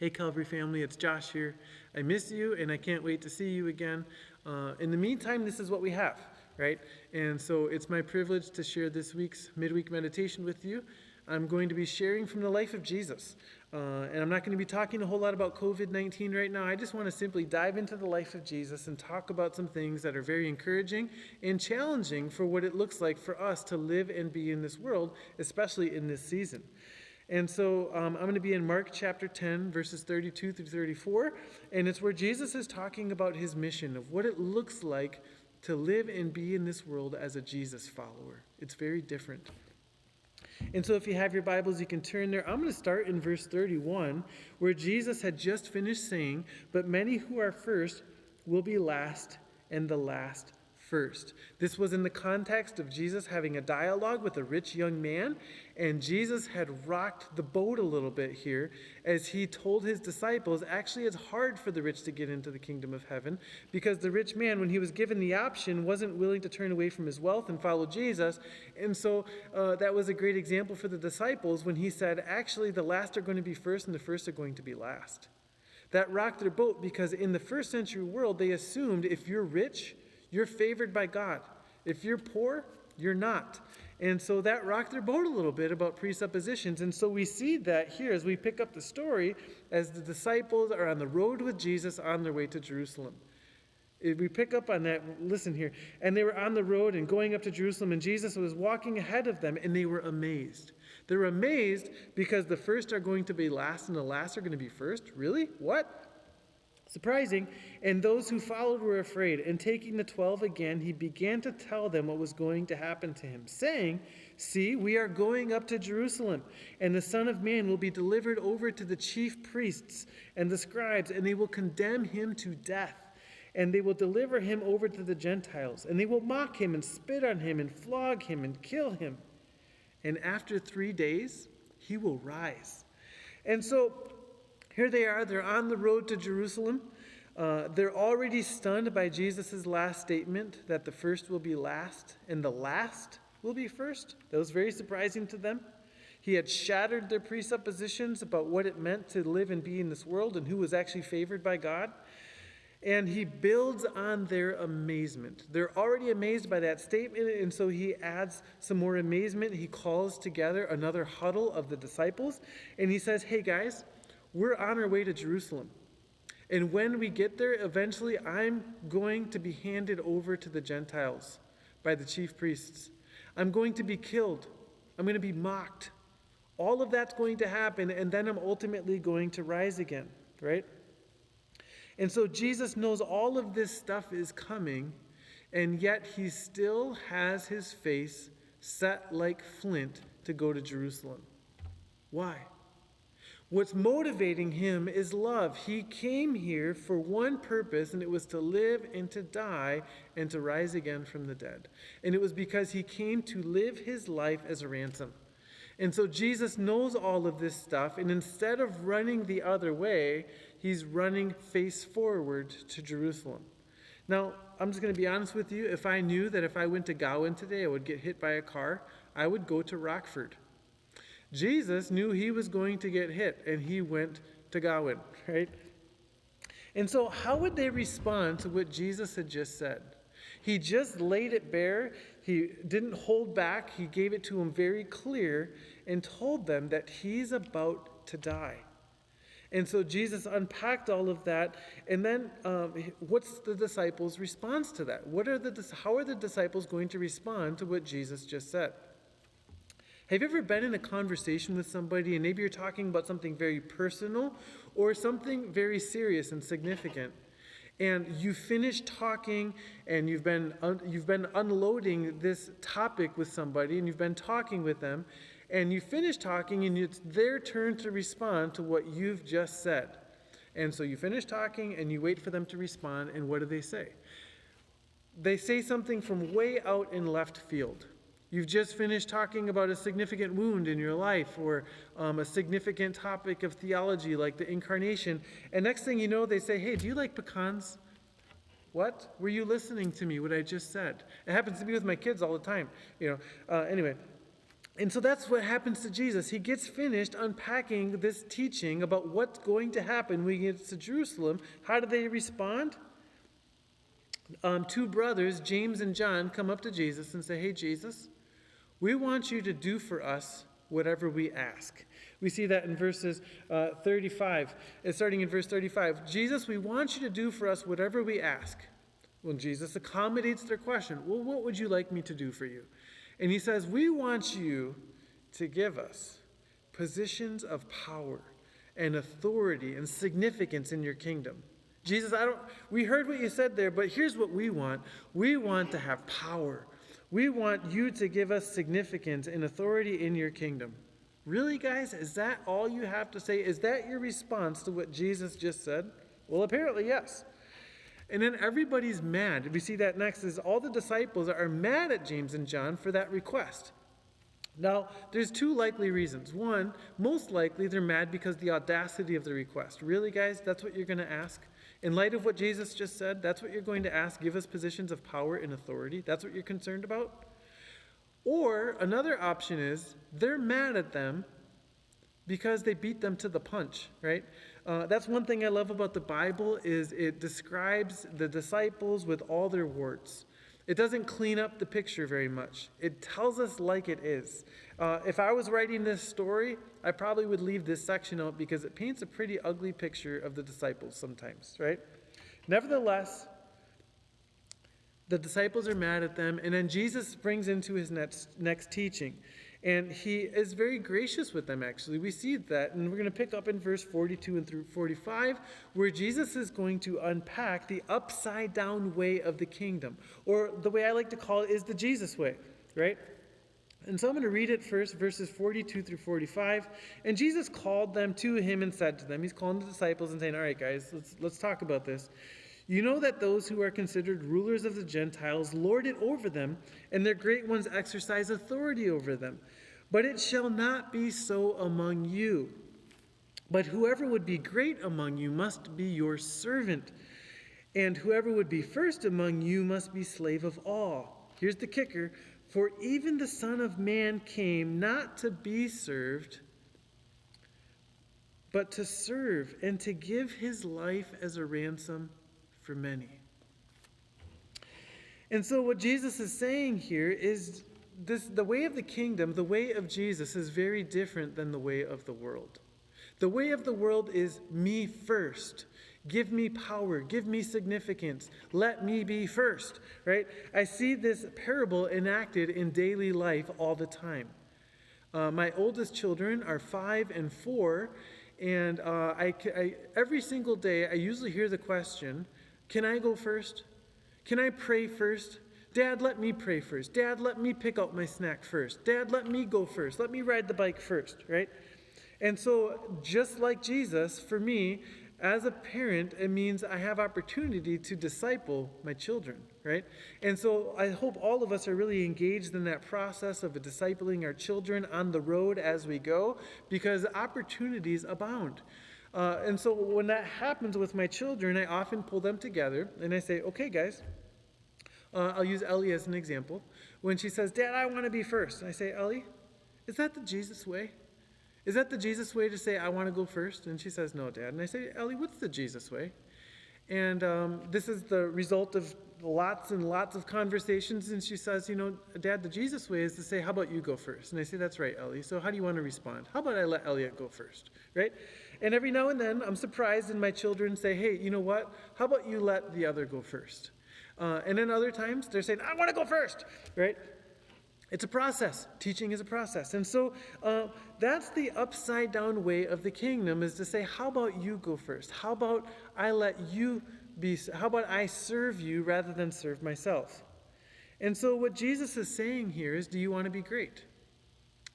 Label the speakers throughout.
Speaker 1: Hey Calvary family, it's Josh here. I miss you and I can't wait to see you again. In the meantime, this is what we have, right? And so it's my privilege to share this week's midweek meditation with you. I'm going to be sharing from the life of Jesus. And I'm not going to be talking a whole lot about COVID-19 right now. I just want to simply dive into the life of Jesus and talk about some things that are very encouraging and challenging for what it looks like for us to live and be in this world, especially in this season. And so I'm going to be in Mark chapter 10, verses 32 through 34, and it's where Jesus is talking about his mission of what it looks like to live and be in this world as a Jesus follower. It's very different. And so if you have your Bibles, you can turn there. I'm going to start in verse 31, where Jesus had just finished saying, "But many who are first will be last, and the last first." This was in the context of Jesus having a dialogue with a rich young man, and Jesus had rocked the boat a little bit here as he told his disciples, actually it's hard for the rich to get into the kingdom of heaven because the rich man, when he was given the option, wasn't willing to turn away from his wealth and follow Jesus. And so that was a great example for the disciples when he said, actually the last are going to be first and the first are going to be last. That rocked their boat because in the first century world, they assumed if you're rich, you're favored by God. If you're poor, you're not. And so that rocked their boat a little bit about presuppositions. And so we see that here as we pick up the story as the disciples are on the road with Jesus on their way to Jerusalem. If we pick up on that, listen here. And they were on the road and going up to Jerusalem, and Jesus was walking ahead of them, and they were amazed. They were amazed because the first are going to be last and the last are going to be first. Really? What? Surprising, and those who followed were afraid. And taking the 12 again, he began to tell them what was going to happen to him, saying, "See, we are going up to Jerusalem, and the Son of Man will be delivered over to the chief priests and the scribes, and they will condemn him to death. And they will deliver him over to the Gentiles, and they will mock him and spit on him and flog him and kill him. And after 3 days, he will rise." And so here they are, they're on the road to Jerusalem. They're already stunned by Jesus' last statement that the first will be last and the last will be first. That was very surprising to them. He had shattered their presuppositions about what it meant to live and be in this world and who was actually favored by God. And he builds on their amazement. They're already amazed by that statement, and so he adds some more amazement. He calls together another huddle of the disciples, and he says, "Hey guys, we're on our way to Jerusalem. And when we get there, eventually I'm going to be handed over to the Gentiles by the chief priests. I'm going to be killed. I'm going to be mocked. All of that's going to happen, and then I'm ultimately going to rise again," right? And so Jesus knows all of this stuff is coming, and yet he still has his face set like flint to go to Jerusalem. Why? What's motivating him is love. He came here for one purpose, and it was to live and to die and to rise again from the dead. And it was because he came to live his life as a ransom. And so Jesus knows all of this stuff, and instead of running the other way, he's running face forward to Jerusalem. Now, I'm just going to be honest with you. If I knew that if I went to Gowan today I would get hit by a car, I would go to Rockford. Jesus knew he was going to get hit, and he went to Gowan, right? And so how would they respond to what Jesus had just said? He just laid it bare. He didn't hold back. He gave it to them very clear and told them that he's about to die. And so Jesus unpacked all of that. And then what's the disciples' response to that? How are the disciples going to respond to what Jesus just said? Have you ever been in a conversation with somebody and maybe you're talking about something very personal or something very serious and significant, and you finish talking and you've been unloading this topic with somebody and you've been talking with them, and you finish talking and it's their turn to respond to what you've just said. And so you finish talking and you wait for them to respond, and what do they say? They say something from way out in left field. You've just finished talking about a significant wound in your life or a significant topic of theology like the incarnation. And next thing you know, they say, "Hey, do you like pecans?" What? Were you listening to me, what I just said? It happens to me with my kids all the time. Anyway. And so that's what happens to Jesus. He gets finished unpacking this teaching about what's going to happen when he gets to Jerusalem. How do they respond? Two brothers, James and John, come up to Jesus and say, "Hey, Jesus, we want you to do for us whatever we ask." We see that in verses 35, starting in verse 35. "Jesus, we want you to do for us whatever we ask." Well, Jesus accommodates their question. "Well, what would you like me to do for you?" And he says, "We want you to give us positions of power and authority and significance in your kingdom." Jesus, we heard what you said there, but here's what we want. We want to have power. We want you to give us significance and authority in your kingdom. Really, guys? Is that all you have to say? Is that your response to what Jesus just said? Well, apparently, yes. And then everybody's mad. We see that next is all the disciples are mad at James and John for that request. Now, there's two likely reasons. One, most likely they're mad because the audacity of the request. Really, guys, that's what you're going to ask? In light of what Jesus just said, that's what you're going to ask? Give us positions of power and authority? That's what you're concerned about? Or another option is they're mad at them because they beat them to the punch, right? That's one thing I love about the Bible is it describes the disciples with all their warts. It doesn't clean up the picture very much. It tells us like it is. If I was writing this story, I probably would leave this section out because it paints a pretty ugly picture of the disciples sometimes, right? Nevertheless, the disciples are mad at them, and then Jesus brings into his next teaching. And he is very gracious with them, actually. We see that, and we're going to pick up in verse 42 and through 45, where Jesus is going to unpack the upside-down way of the kingdom. Or the way I like to call it is the Jesus way, right? And so I'm going to read it first, verses 42 through 45. "And Jesus called them to him and said to them," he's calling the disciples and saying, "All right, guys, let's talk about this. You know that those who are considered rulers of the Gentiles lord it over them, and their great ones exercise authority over them. But it shall not be so among you. But whoever would be great among you must be your servant, and whoever would be first among you must be slave of all." Here's the kicker. "For even the Son of Man came not to be served, but to serve and to give his life as a ransom for many." And so what Jesus is saying here is the way of the kingdom, the way of Jesus is very different than the way of the world. The way of the world is me first. Give me power. Give me significance. Let me be first, right? I see this parable enacted in daily life all the time. My oldest children are 5 and 4, and every single day I usually hear the question, "Can I go first? Can I pray first? Dad, let me pray first. Dad, let me pick out my snack first. Dad, let me go first. Let me ride the bike first," right? And so just like Jesus, for me, as a parent, it means I have opportunity to disciple my children, right? And so I hope all of us are really engaged in that process of discipling our children on the road as we go, because opportunities abound. And so when that happens with my children, I often pull them together and I say, "Okay, guys," I'll use Ellie as an example. When she says, "Dad, I want to be first," I say, "Ellie, is that the Jesus way? Is that the Jesus way to say, I want to go first?" And she says, "No, Dad." And I say, "Ellie, what's the Jesus way?" And this is the result of lots and lots of conversations. And she says, "Dad, the Jesus way is to say, how about you go first?" And I say, "That's right, Ellie. So how do you want to respond? How about I let Elliot go first?" Right? And every now and then I'm surprised and my children say, "Hey, you know what? How about you let the other go first?" And then other times they're saying, "I want to go first," right? It's a process. Teaching is a process. And so that's the upside down way of the kingdom, is to say, how about you go first? How about how about I serve you rather than serve myself? And so what Jesus is saying here is, do you want to be great?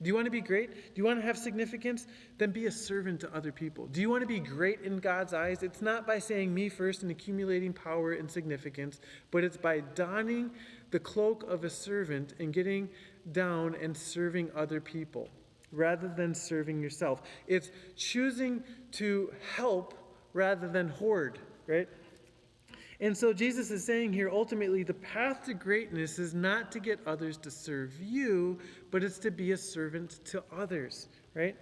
Speaker 1: Do you want to be great? Do you want to have significance? Then be a servant to other people. Do you want to be great in God's eyes? It's not by saying me first and accumulating power and significance, but it's by donning the cloak of a servant and getting down and serving other people rather than serving yourself. It's choosing to help rather than hoard, right? And so Jesus is saying here, ultimately, the path to greatness is not to get others to serve you, but it's to be a servant to others, right?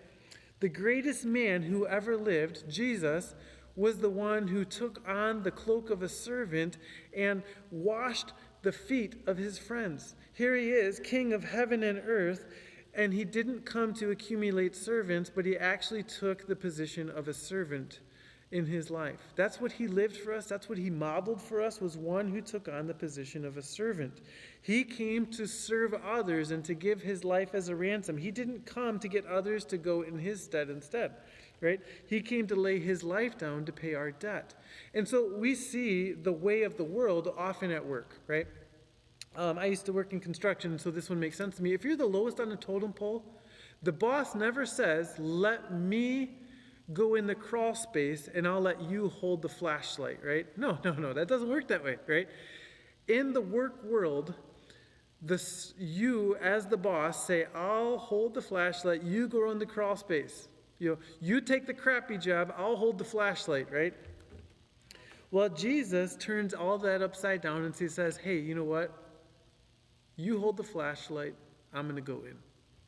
Speaker 1: The greatest man who ever lived, Jesus, was the one who took on the cloak of a servant and washed the feet of his friends. Here he is, king of heaven and earth, and he didn't come to accumulate servants, but he actually took the position of a servant in his life. That's what he lived for us. That's what he modeled for us, was one who took on the position of a servant. He came to serve others and to give his life as a ransom. He didn't come to get others to go in his stead instead, right? He came to lay his life down to pay our debt. And so we see the way of the world often at work, right? I used to work in construction, so this one makes sense to me. If you're the lowest on the totem pole, the boss never says, let me go in the crawl space and I'll let you hold the flashlight, right? No, that doesn't work that way, right? In the work world, you as the boss say, I'll hold the flashlight, you go in the crawl space. You take the crappy job, I'll hold the flashlight, right? Well, Jesus turns all that upside down and he says, hey, you know what? You hold the flashlight, I'm going to go in,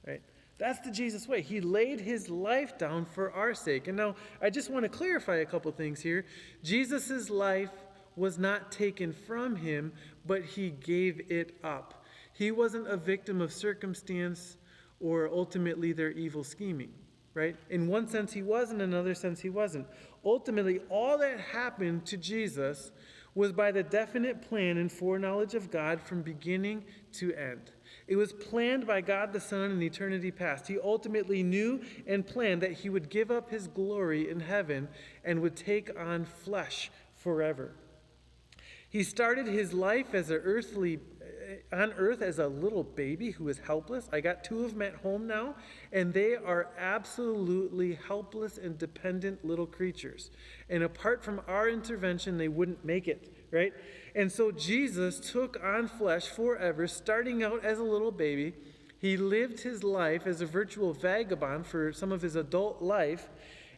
Speaker 1: right? That's the Jesus way. He laid his life down for our sake. And now, I just want to clarify a couple things here. Jesus' life was not taken from him, but he gave it up. He wasn't a victim of circumstance or ultimately their evil scheming, right? In one sense he was, in another sense he wasn't. Ultimately, all that happened to Jesus was by the definite plan and foreknowledge of God from beginning to end. It was planned by God the Son in eternity past. He ultimately knew and planned that he would give up his glory in heaven and would take on flesh forever. He started his life on earth as a little baby who was helpless. I got two of them at home now, and they are absolutely helpless and dependent little creatures. And apart from our intervention, they wouldn't make it, right? And so Jesus took on flesh forever, starting out as a little baby. He lived his life as a virtual vagabond for some of his adult life,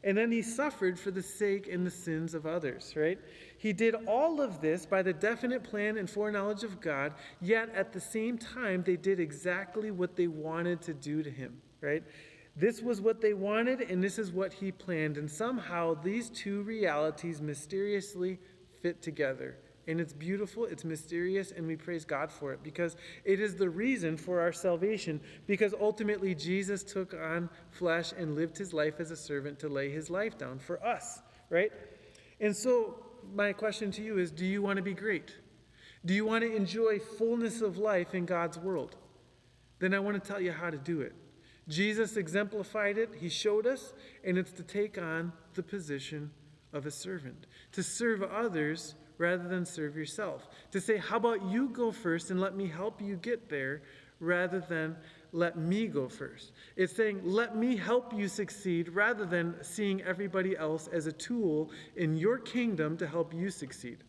Speaker 1: and then he suffered for the sake and the sins of others, right? He did all of this by the definite plan and foreknowledge of God, yet at the same time, they did exactly what they wanted to do to him, right? This was what they wanted, and this is what he planned. And somehow these two realities mysteriously fit together. And it's beautiful, it's mysterious, and we praise God for it because it is the reason for our salvation, because ultimately Jesus took on flesh and lived his life as a servant to lay his life down for us, right? And so my question to you is, do you want to be great? Do you want to enjoy fullness of life in God's world? Then I want to tell you how to do it. Jesus exemplified it, he showed us, and it's to take on the position of a servant, to serve others rather than serve yourself. To say, how about you go first and let me help you get there rather than let me go first. It's saying, let me help you succeed rather than seeing everybody else as a tool in your kingdom to help you succeed.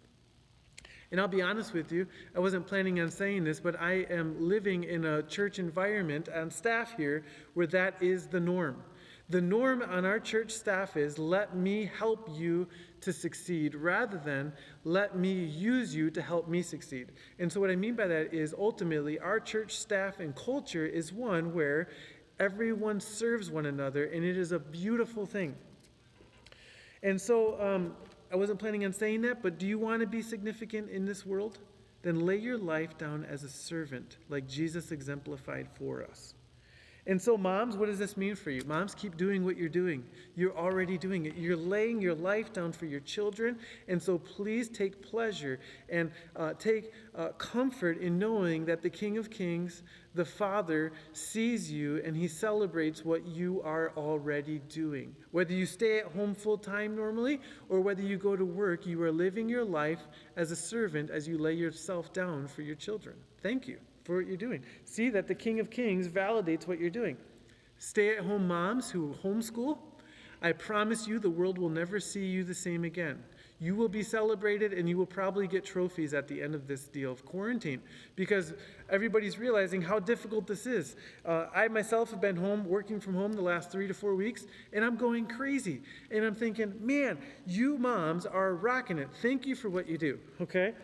Speaker 1: And I'll be honest with you, I wasn't planning on saying this, but I am living in a church environment on staff here where that is the norm. The norm on our church staff is let me help you to succeed rather than let me use you to help me succeed. And so what I mean by that is ultimately our church staff and culture is one where everyone serves one another, and it is a beautiful thing. And so I wasn't planning on saying that, but do you want to be significant in this world? Then lay your life down as a servant like Jesus exemplified for us. And so moms, what does this mean for you? Moms, keep doing what you're doing. You're already doing it. You're laying your life down for your children. And so please take pleasure and take comfort in knowing that the King of Kings, the Father, sees you and he celebrates what you are already doing. Whether you stay at home full time normally or whether you go to work, you are living your life as a servant as you lay yourself down for your children. Thank you for what you're doing. See that the King of Kings validates what you're doing. Stay-at-home moms who homeschool, I promise you the world will never see you the same again. You will be celebrated, and you will probably get trophies at the end of this deal of quarantine, because everybody's realizing how difficult this is. I myself have been home, working from home the last 3 to 4 weeks, and I'm going crazy. And I'm thinking, man, you moms are rocking it. Thank you for what you do, okay?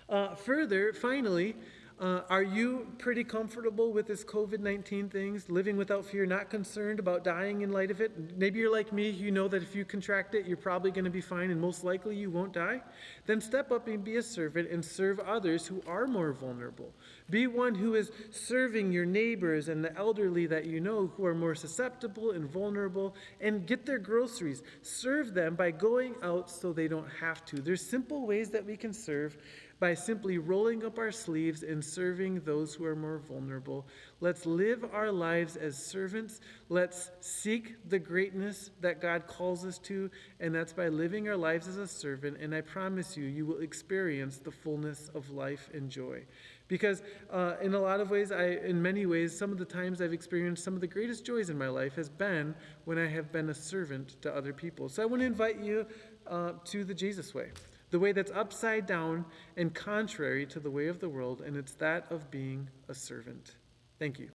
Speaker 1: Finally, are you pretty comfortable with this COVID-19 things, living without fear, not concerned about dying in light of it? Maybe you're like me, you know that if you contract it, you're probably going to be fine and most likely you won't die. Then step up and be a servant and serve others who are more vulnerable. Be one who is serving your neighbors and the elderly that you know who are more susceptible and vulnerable, and get their groceries. Serve them by going out so they don't have to. There's simple ways that we can serve by simply rolling up our sleeves and serving those who are more vulnerable. Let's live our lives as servants. Let's seek the greatness that God calls us to, and that's by living our lives as a servant. And I promise you, you will experience the fullness of life and joy. Because in a lot of ways, in many ways, some of the times I've experienced some of the greatest joys in my life has been when I have been a servant to other people. So I want to invite you to the Jesus way. The way that's upside down and contrary to the way of the world, and it's that of being a servant. Thank you.